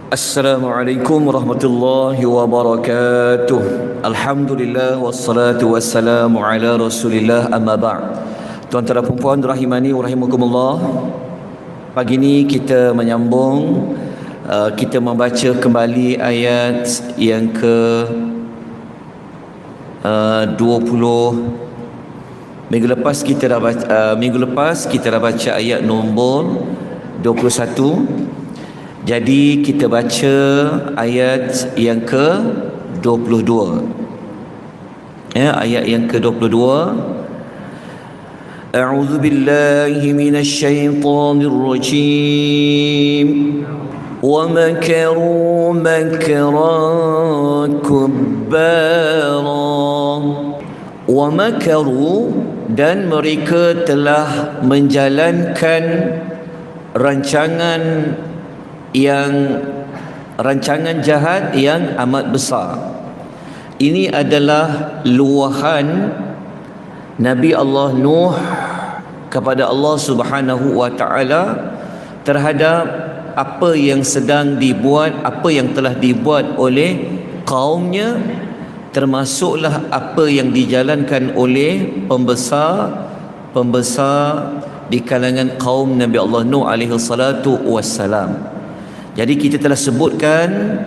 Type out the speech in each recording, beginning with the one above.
Assalamualaikum warahmatullahi wabarakatuh. Alhamdulillah wassalatu wassalamu ala Rasulillah, amma ba'd. Tuan-tuan dan puan-puan rahimani wa rahimakumullah. Pagi ini kita menyambung, kita membaca kembali ayat yang ke 20. Minggu lepas kita dah baca ayat nombor 21. Jadi kita baca ayat yang ke-22. Ya, ayat yang ke-22. A'udzu billahi minasy syaithanir rajim. Wa makaru makran kubbara. Wa makaru, dan mereka telah menjalankan rancangan jahat yang amat besar. Ini adalah luahan Nabi Allah Nuh kepada Allah Subhanahu wa taala terhadap apa yang sedang dibuat, apa yang telah dibuat oleh kaumnya, termasuklah apa yang dijalankan oleh pembesar di kalangan kaum Nabi Allah Nuh alaihi salatu wassalam. Jadi kita telah sebutkan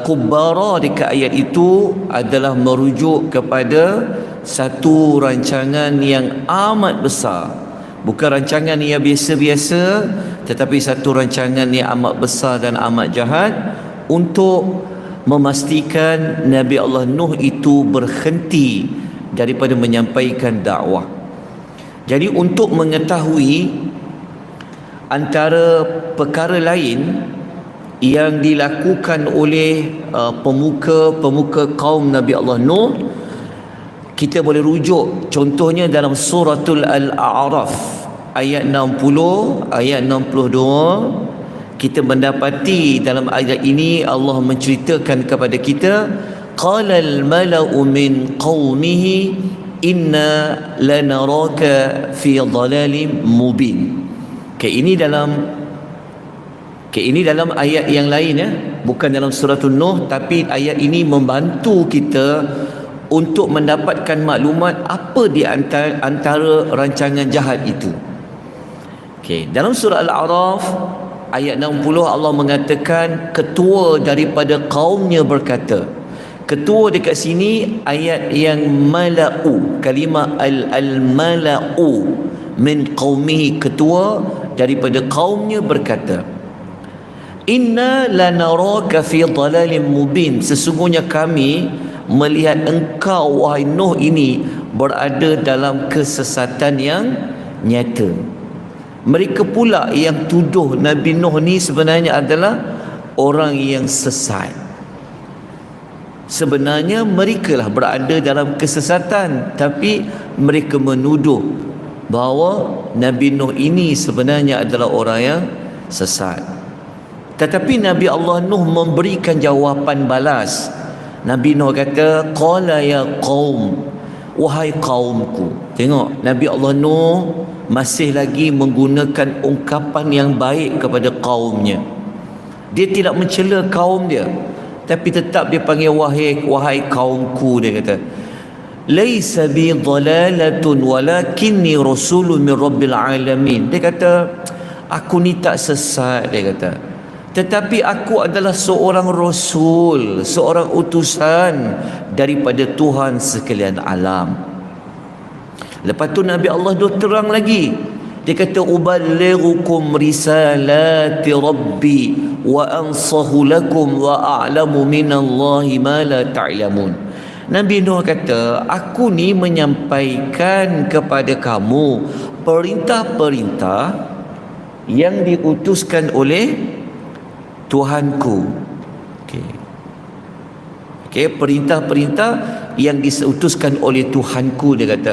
kubbara dekat ayat itu adalah merujuk kepada satu rancangan yang amat besar. Bukan rancangan yang biasa-biasa, tetapi satu rancangan yang amat besar dan amat jahat untuk memastikan Nabi Allah Nuh itu berhenti daripada menyampaikan dakwah. Jadi untuk mengetahui antara perkara lain yang dilakukan oleh pemuka kaum Nabi Allah Nuh, kita boleh rujuk contohnya dalam suratul Al-A'raf ayat 60, ayat 62. Kita mendapati dalam ayat ini Allah menceritakan kepada kita, qala al-mala'u min qaumihi inna lanaraka fi dhalalin mubin. Ini dalam ayat yang lain, ya, bukan dalam surah Nuh, tapi ayat ini membantu kita untuk mendapatkan maklumat apa di antara rancangan jahat itu. Dalam surah Al-A'raf ayat 60 Allah mengatakan ketua daripada kaumnya berkata. Ketua dekat sini ayat yang mala'u, kalimah al-mala'u min qaumihi, ketua daripada kaumnya berkata, inna lanaraka fi dhalalin mubin, sesungguhnya kami melihat engkau wahai Nuh ini berada dalam kesesatan yang nyata. Mereka pula yang tuduh Nabi Nuh ni sebenarnya adalah orang yang sesat. Sebenarnya mereka lah berada dalam kesesatan, tapi mereka menuduh bahawa Nabi Nuh ini sebenarnya adalah orang yang sesat. Tetapi Nabi Allah Nuh memberikan jawapan balas. Nabi Nuh kata, qala ya qaum, wahai kaumku. Tengok, Nabi Allah Nuh masih lagi menggunakan ungkapan yang baik kepada kaumnya. Dia tidak mencela kaum dia, tapi tetap dia panggil wahai kaumku. Dia kata, laisa bi dhalalatun walakinni rasulun min rabbil alamin. Dia kata, aku ni tak sesat, dia kata, tetapi aku adalah seorang rasul, seorang utusan daripada Tuhan sekalian alam. Lepas tu Nabi Allah terang lagi. Dia kata, uballighukum risalati rabbi wa ansahu lakum wa a'lamu minallahi ma la ta'lamun. Nabi Nuh kata, aku ni menyampaikan kepada kamu perintah-perintah yang diutuskan oleh Tuhanku. Perintah-perintah yang diutuskan oleh Tuhanku. Dia kata,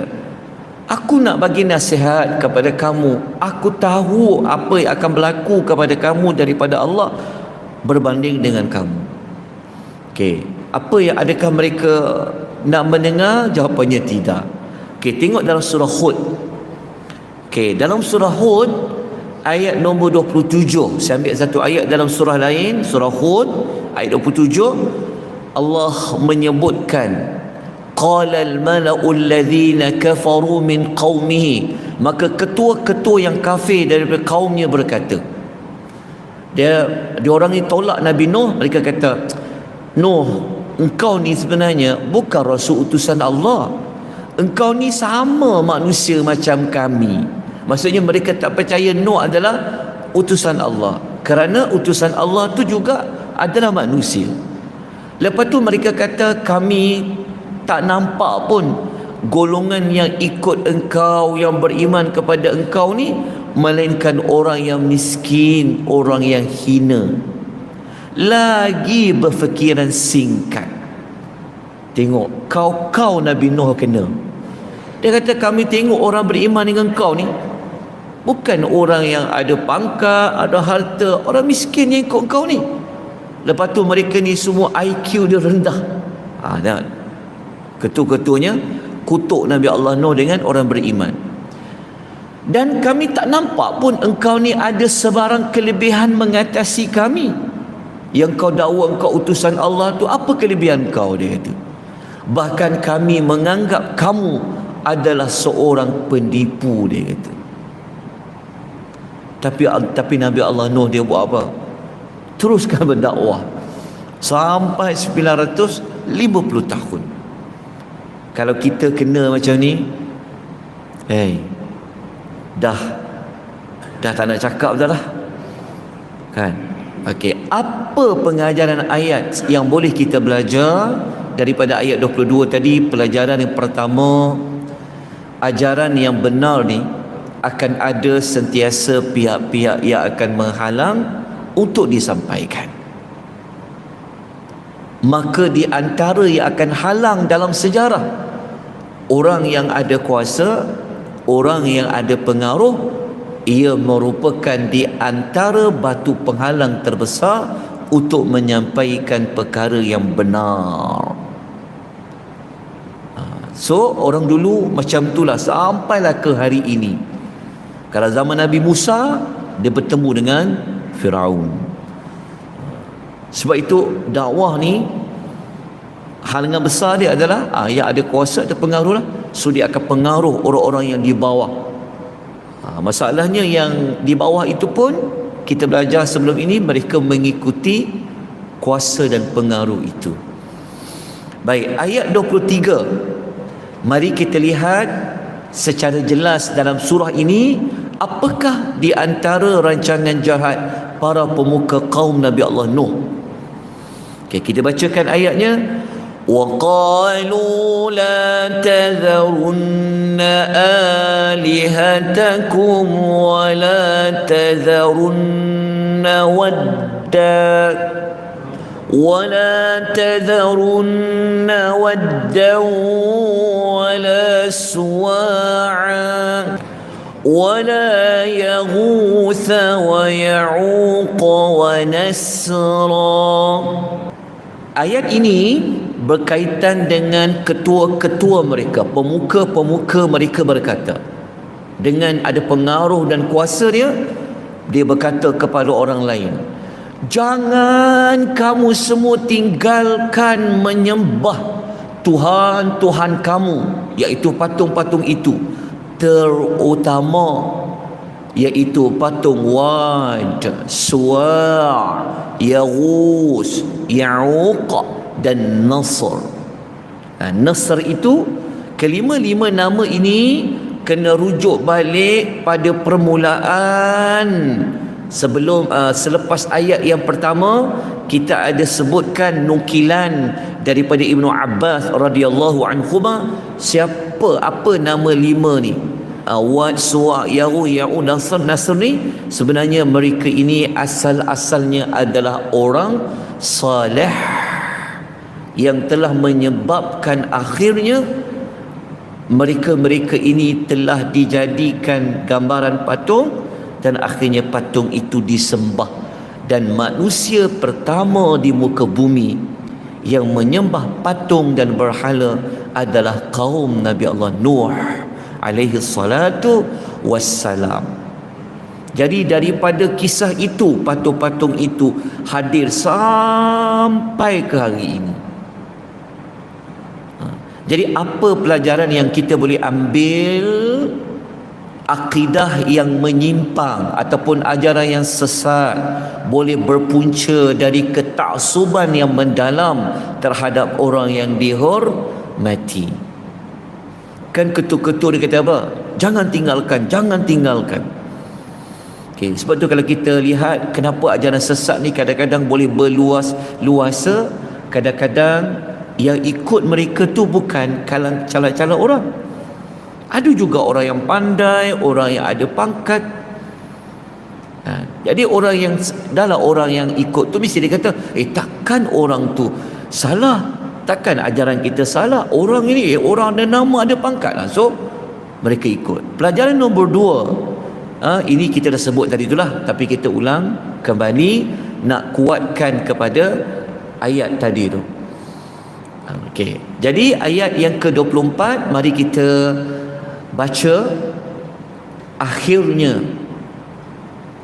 aku nak bagi nasihat kepada kamu. Aku tahu apa yang akan berlaku kepada kamu daripada Allah berbanding dengan kamu. Apa yang adakah mereka nak mendengar? Jawapannya tidak. Tengok dalam surah Hud. Dalam surah Hud ayat nombor 27. Saya ambil satu ayat dalam surah lain, surah Hud ayat 27. Allah menyebutkan qala al-mala'u alladhina kafaru min qaumihi, maka ketua-ketua yang kafir daripada kaumnya berkata, dia orang ni tolak Nabi Nuh. Mereka kata, Nuh, engkau ni sebenarnya bukan rasul utusan Allah, engkau ni sama manusia macam kami. Maksudnya mereka tak percaya Nuh adalah utusan Allah, kerana utusan Allah tu juga adalah manusia. Lepas tu mereka kata, kami tak nampak pun golongan yang ikut engkau, yang beriman kepada engkau ni, melainkan orang yang miskin, orang yang hina. Lagi berfikiran singkat. Tengok, kau Nabi Nuh kena. Dia kata, kami tengok orang beriman dengan kau ni bukan orang yang ada pangkat, ada harta, orang miskin yang ikut kau ni. Lepas tu mereka ni semua IQ dia rendah. Dan ketua-ketuanya kutuk Nabi Allah Nuh dengan orang beriman. Dan kami tak nampak pun engkau ni ada sebarang kelebihan mengatasi kami. Yang kau dakwa engkau utusan Allah tu, apa kelebihan kau, dia kata. Bahkan kami menganggap kamu adalah seorang penipu, dia kata. Tapi Nabi Allah Nuh dia buat apa? Teruskan berdakwah sampai 950 tahun. Kalau kita kena macam ni, dah tak nak cakap dah lah, kan? Okey, apa pengajaran ayat yang boleh kita belajar daripada ayat 22 tadi? Pelajaran yang pertama, ajaran yang benar ni akan ada sentiasa pihak-pihak yang akan menghalang untuk disampaikan. Maka di antara yang akan halang dalam sejarah, orang yang ada kuasa, orang yang ada pengaruh, ia merupakan di antara batu penghalang terbesar untuk menyampaikan perkara yang benar. So orang dulu macam itulah sampailah ke hari ini. Kalau zaman Nabi Musa, dia bertemu dengan Firaun. Sebab itu dakwah ni halangan besar dia adalah yang ada kuasa, ada pengaruh lah. So dia akan pengaruh orang-orang yang di bawah. Masalahnya yang di bawah itu pun, kita belajar sebelum ini, mereka mengikuti kuasa dan pengaruh itu. Baik, ayat 23. Mari kita lihat secara jelas dalam surah ini, apakah di antara rancangan jahat para pemuka kaum Nabi Allah Nuh. Okay, kita bacakan ayatnya. وَقَالُوا لَا تَذَرُنَّ آلِهَتَكُمْ وَلَا تَذَرُنَّ وَدًّا وَلَا سُوَاعًا وَلَا يَغُوثَ وَيَعُوقَ وَنَسْرًا. Ayat ini berkaitan dengan ketua-ketua mereka, pemuka-pemuka mereka berkata. Dengan ada pengaruh dan kuasa dia berkata kepada orang lain, jangan kamu semua tinggalkan menyembah Tuhan-Tuhan kamu, iaitu patung-patung itu, terutama iaitu patung Wad, Suwa', Yaghus, Ya'uq dan Nasr. Nasr itu, kelima-lima nama ini kena rujuk balik pada permulaan. Selepas ayat yang pertama, kita ada sebutkan nukilan daripada Ibnu Abbas radhiyallahu anhuma, apa nama lima ni, Wad, Suwa', Yaghus, Ya'uq, Nasr ni sebenarnya mereka ini asal-asalnya adalah orang saleh yang telah menyebabkan akhirnya mereka ini telah dijadikan gambaran patung, dan akhirnya patung itu disembah. Dan manusia pertama di muka bumi yang menyembah patung dan berhala adalah kaum Nabi Allah Nuh alaihi salatu wassalam. Jadi daripada kisah itu, patung-patung itu hadir sampai ke hari ini. Jadi apa pelajaran yang kita boleh ambil? Akidah yang menyimpang ataupun ajaran yang sesat boleh berpunca dari ketaksuban yang mendalam terhadap orang yang dihormati. Kan ketua-ketua dia kata apa? Jangan tinggalkan, jangan tinggalkan. Okay, sebab tu kalau kita lihat kenapa ajaran sesat ni kadang-kadang boleh berluasa, kadang-kadang yang ikut mereka tu bukan calon-calon orang. Ada juga orang yang pandai, orang yang ada pangkat. Jadi orang yang adalah orang yang ikut tu mesti dia kata, takkan orang tu salah, takkan ajaran kita salah, orang ini orang ada nama, ada pangkat lah. So mereka ikut. Pelajaran nombor 2, ini kita dah sebut tadi itulah, tapi kita ulang kembali nak kuatkan kepada ayat tadi tu. Okey. Jadi ayat yang ke-24 mari kita baca akhirnya.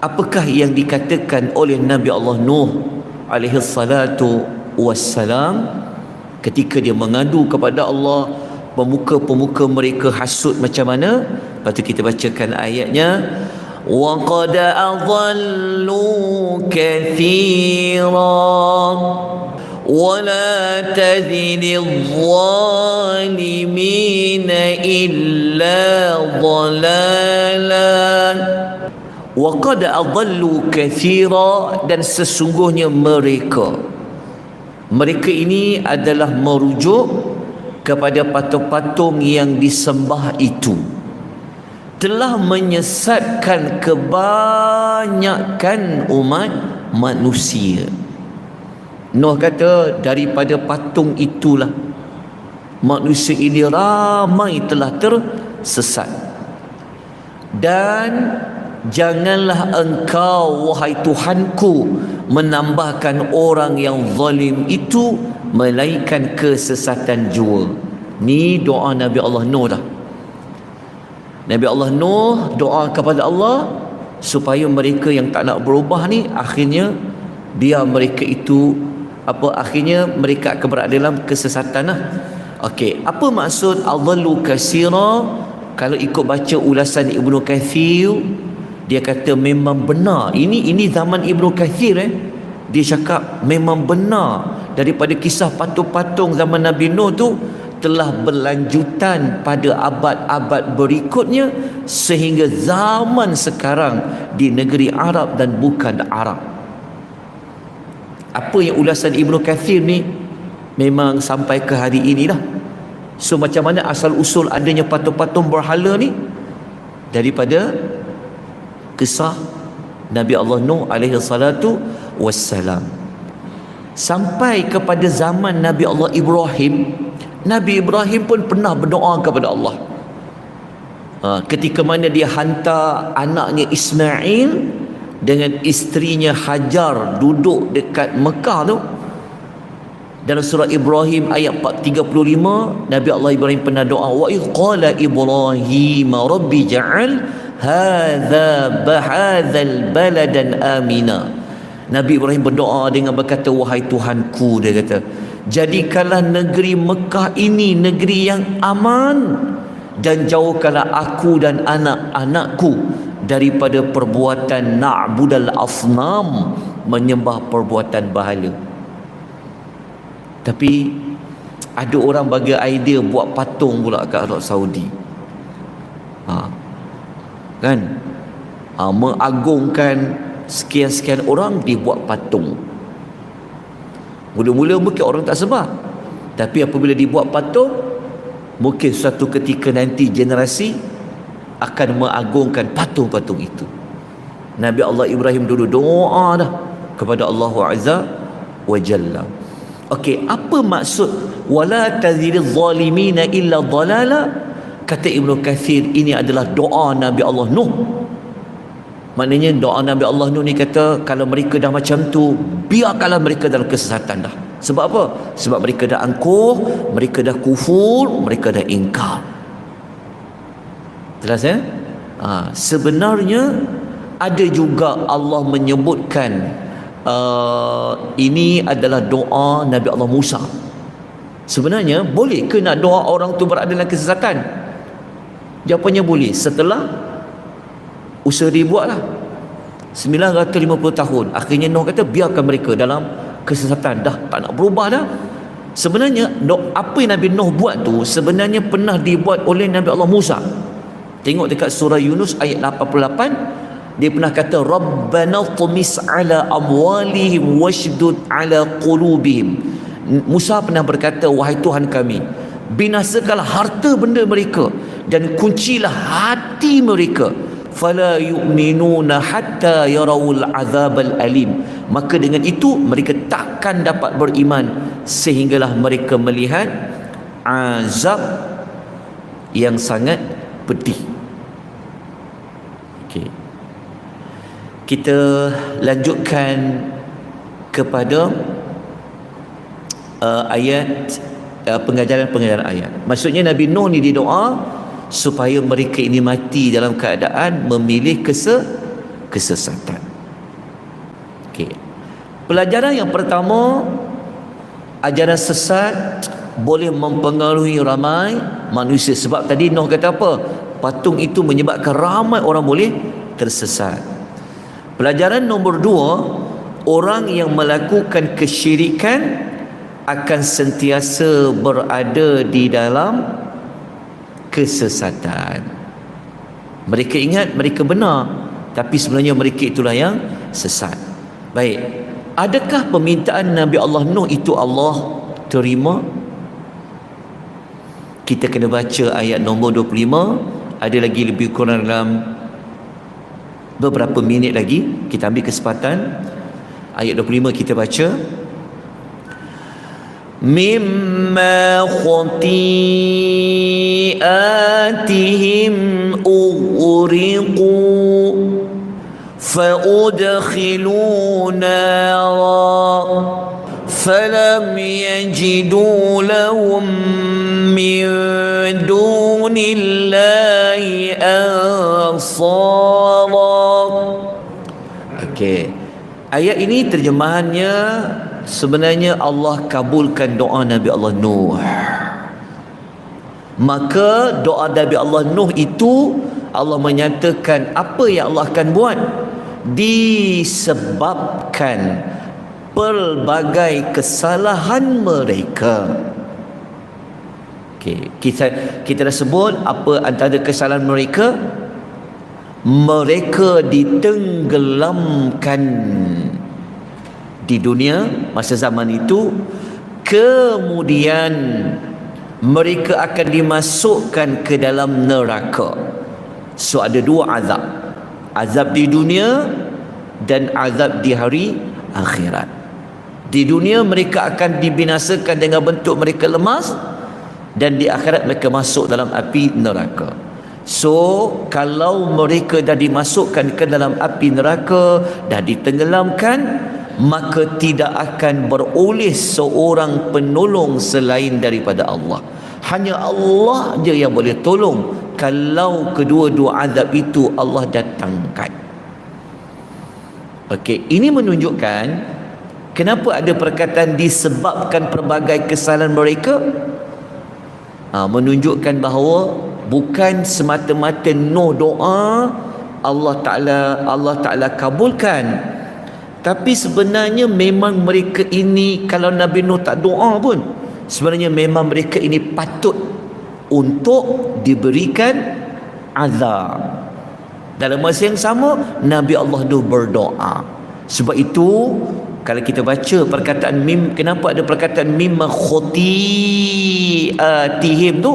Apakah yang dikatakan oleh Nabi Allah Nuh alaihi salatu wassalam ketika dia mengadu kepada Allah, pemuka-pemuka mereka hasut macam mana? Lepas tu kita bacakan ayatnya. Wa qad adallu katsiran ولا تزد الظالمين إلا ضلالا وقد أضلوا كثيرا. Dan sesungguhnya mereka ini adalah merujuk kepada patung-patung yang disembah itu, telah menyesatkan kebanyakan umat manusia. Nuh kata daripada patung itulah manusia ini ramai telah tersesat. Dan janganlah engkau wahai Tuhanku menambahkan orang yang zalim itu melainkan kesesatan jua. Ni doa Nabi Allah Nuh dah. Nabi Allah Nuh doa kepada Allah supaya mereka yang tak nak berubah ni akhirnya biar mereka itu akhirnya mereka akan berada dalam kesesatan lah. Okey, apa maksud adallu katsira? Kalau ikut baca ulasan Ibnu Katsir, dia kata memang benar. Ini zaman Ibnu Katsir dia cakap memang benar daripada kisah patung-patung zaman Nabi Nuh tu telah berlanjutan pada abad-abad berikutnya sehingga zaman sekarang di negeri Arab dan bukan Arab. Apa yang ulasan Ibnu Katsir ni memang sampai ke hari ini dah. So macam mana asal usul adanya patung-patung berhala ni? Daripada kisah Nabi Allah Nuh alaihi salatu wassalam sampai kepada zaman Nabi Allah Ibrahim. Nabi Ibrahim pun pernah berdoa kepada Allah. Ketika mana dia hantar anaknya Ismail dengan isterinya Hajar duduk dekat Mekah tu. Dalam surah Ibrahim ayat 35, Nabi Allah Ibrahim pernah doa, wa idh qala Ibrahim rabbi ja'al hadzal baladan amina. Nabi Ibrahim berdoa dengan berkata, wahai Tuhanku, dia kata, jadikanlah negeri Mekah ini negeri yang aman dan jauhkanlah aku dan anak-anakku daripada perbuatan na'budal asnam, menyembah perbuatan berhala. Tapi ada orang bagi idea buat patung pula kat Arab Saudi. Kan? Mengagungkan sekian-sekian orang, dibuat patung. Mula-mula mungkin orang tak sebab, tapi apabila dibuat patung, mungkin suatu ketika nanti generasi akan mengagungkan patung-patung itu. Nabi Allah Ibrahim dulu doa dah kepada Allah Azza wa Jalla. Okey, apa maksud wala tazidil zalimina illa dhalala? Kata Ibnu Katsir, ini adalah doa Nabi Allah Nuh. Maknanya doa Nabi Allah Nuh ni kata, kalau mereka dah macam tu, biarkanlah mereka dalam kesesatan dah. Sebab apa? Sebab mereka dah angkuh, mereka dah kufur, mereka dah ingkar. Jelas ya? Sebenarnya Ada juga Allah menyebutkan ini adalah doa Nabi Allah Musa. Sebenarnya boleh ke nak doa orang tu berada dalam kesesatan? Jawapannya boleh. Setelah usaha dibuatlah 950 tahun, akhirnya Nuh kata biarkan mereka dalam kesesatan, dah tak nak berubah dah. Sebenarnya apa yang Nabi Nuh buat tu sebenarnya pernah dibuat oleh Nabi Allah Musa. Tengok dekat surah Yunus ayat 88, dia pernah kata Rabbana tumis ala amwalihim washdud ala qulubihim. Musa pernah berkata, wahai Tuhan kami, binasakanlah harta benda mereka dan kuncilah hati mereka, fala yu'minuna hatta yarawul azabal alim. Maka dengan itu mereka takkan dapat beriman sehinggalah mereka melihat azab yang sangat pedih. Okey, kita lanjutkan kepada ayat pengajaran ayat. Maksudnya Nabi Nuh ni didoa supaya mereka ini mati dalam keadaan memilih kesesatan. Okey. Pelajaran yang pertama, ajaran sesat boleh mempengaruhi ramai manusia. Sebab tadi Nuh kata apa? Patung itu menyebabkan ramai orang boleh tersesat. Pelajaran nombor 2, orang yang melakukan kesyirikan akan sentiasa berada di dalam kesesatan. Mereka ingat mereka benar, tapi sebenarnya mereka itulah yang sesat. Baik, adakah permintaan Nabi Allah Nuh itu Allah terima? Kita kena baca ayat nombor 25. Ada lagi lebih kurang dalam beberapa minit lagi, kita ambil kesempatan. Ayat 25 kita baca. Mimma khati'atihim ughriqu فأدخلوا نارا فلم يجدوا لهم من دون الله أنصارا. Okey, ayat ini terjemahannya sebenarnya Allah kabulkan doa Nabi Allah Nuh. Maka doa Nabi Allah Nuh itu Allah menyatakan apa yang Allah akan buat disebabkan pelbagai kesalahan mereka. Okey, kita dah sebut apa antara kesalahan mereka. Mereka ditenggelamkan di dunia masa zaman itu, kemudian mereka akan dimasukkan ke dalam neraka. So ada dua azab, azab di dunia dan azab di hari akhirat. Di dunia mereka akan dibinasakan dengan bentuk mereka lemas, dan di akhirat mereka masuk dalam api neraka. So kalau mereka dah dimasukkan ke dalam api neraka, dah ditenggelamkan, maka tidak akan beroleh seorang penolong selain daripada Allah. Hanya Allah je yang boleh tolong kalau kedua-dua azab itu Allah datangkan. Okey, ini menunjukkan kenapa ada perkataan disebabkan pelbagai kesalahan mereka. Menunjukkan bahawa bukan semata-mata Nuh doa Allah Ta'ala kabulkan, tapi sebenarnya memang mereka ini, kalau Nabi Nuh tak doa pun, sebenarnya memang mereka ini patut untuk diberikan azab. Dalam masa yang sama Nabi Allah Nuh berdoa. Sebab itu kalau kita baca perkataan kenapa ada perkataan mimma khati'atihim tu,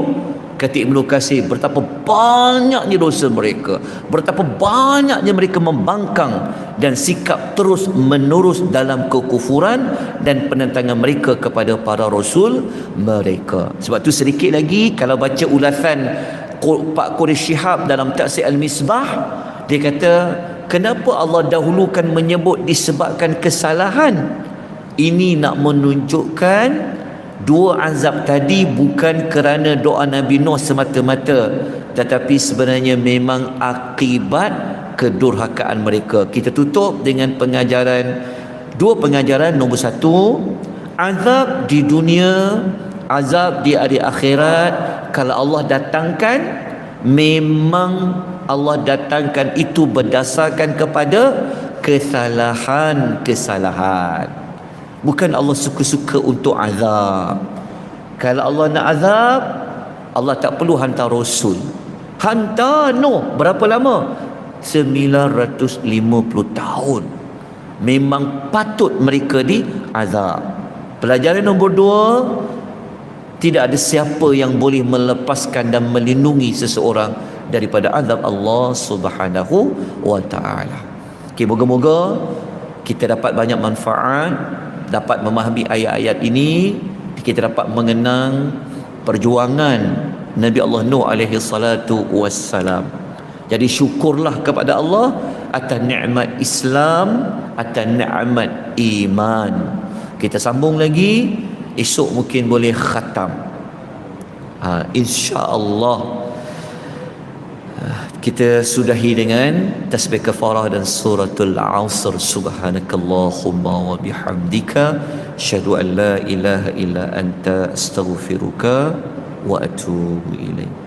kata Ibnu Katsir, betapa banyaknya dosa mereka, betapa banyaknya mereka membangkang dan sikap terus menerus dalam kekufuran dan penentangan mereka kepada para rasul mereka. Sebab tu sedikit lagi kalau baca ulasan Pak Quraish Shihab dalam Tafsir Al-Misbah, dia kata kenapa Allah dahulukan menyebut disebabkan kesalahan. Ini nak menunjukkan dua azab tadi bukan kerana doa Nabi Nuh semata-mata, tetapi sebenarnya memang akibat kedurhakaan mereka. Kita tutup dengan dua pengajaran. Nombor satu, azab di dunia, azab di hari akhirat. Kalau Allah datangkan, memang Allah datangkan itu berdasarkan kepada kesalahan. Bukan Allah suka-suka untuk azab. Kalau Allah nak azab, Allah tak perlu hantar Rasul. Hantar Nuh berapa lama? 950 tahun. Memang patut mereka diazab. Pelajaran nombor dua, tidak ada siapa yang boleh melepaskan dan melindungi seseorang daripada azab Allah Subhanahu wa ta'ala. Okay, moga-moga kita dapat banyak manfaat, dapat memahami ayat-ayat ini, kita dapat mengenang perjuangan Nabi Allah Nuh alaihi salatu wassalam. Jadi syukurlah kepada Allah atas nikmat Islam, atas nikmat iman. Kita sambung lagi esok, mungkin boleh khatam, insya-Allah. Kita sudahi dengan tasbih kafarah dan suratul Asr. Subhanakallahumma wa bihamdika asyhadu an la ilaha illa anta astaghfiruka wa atubu ilaik.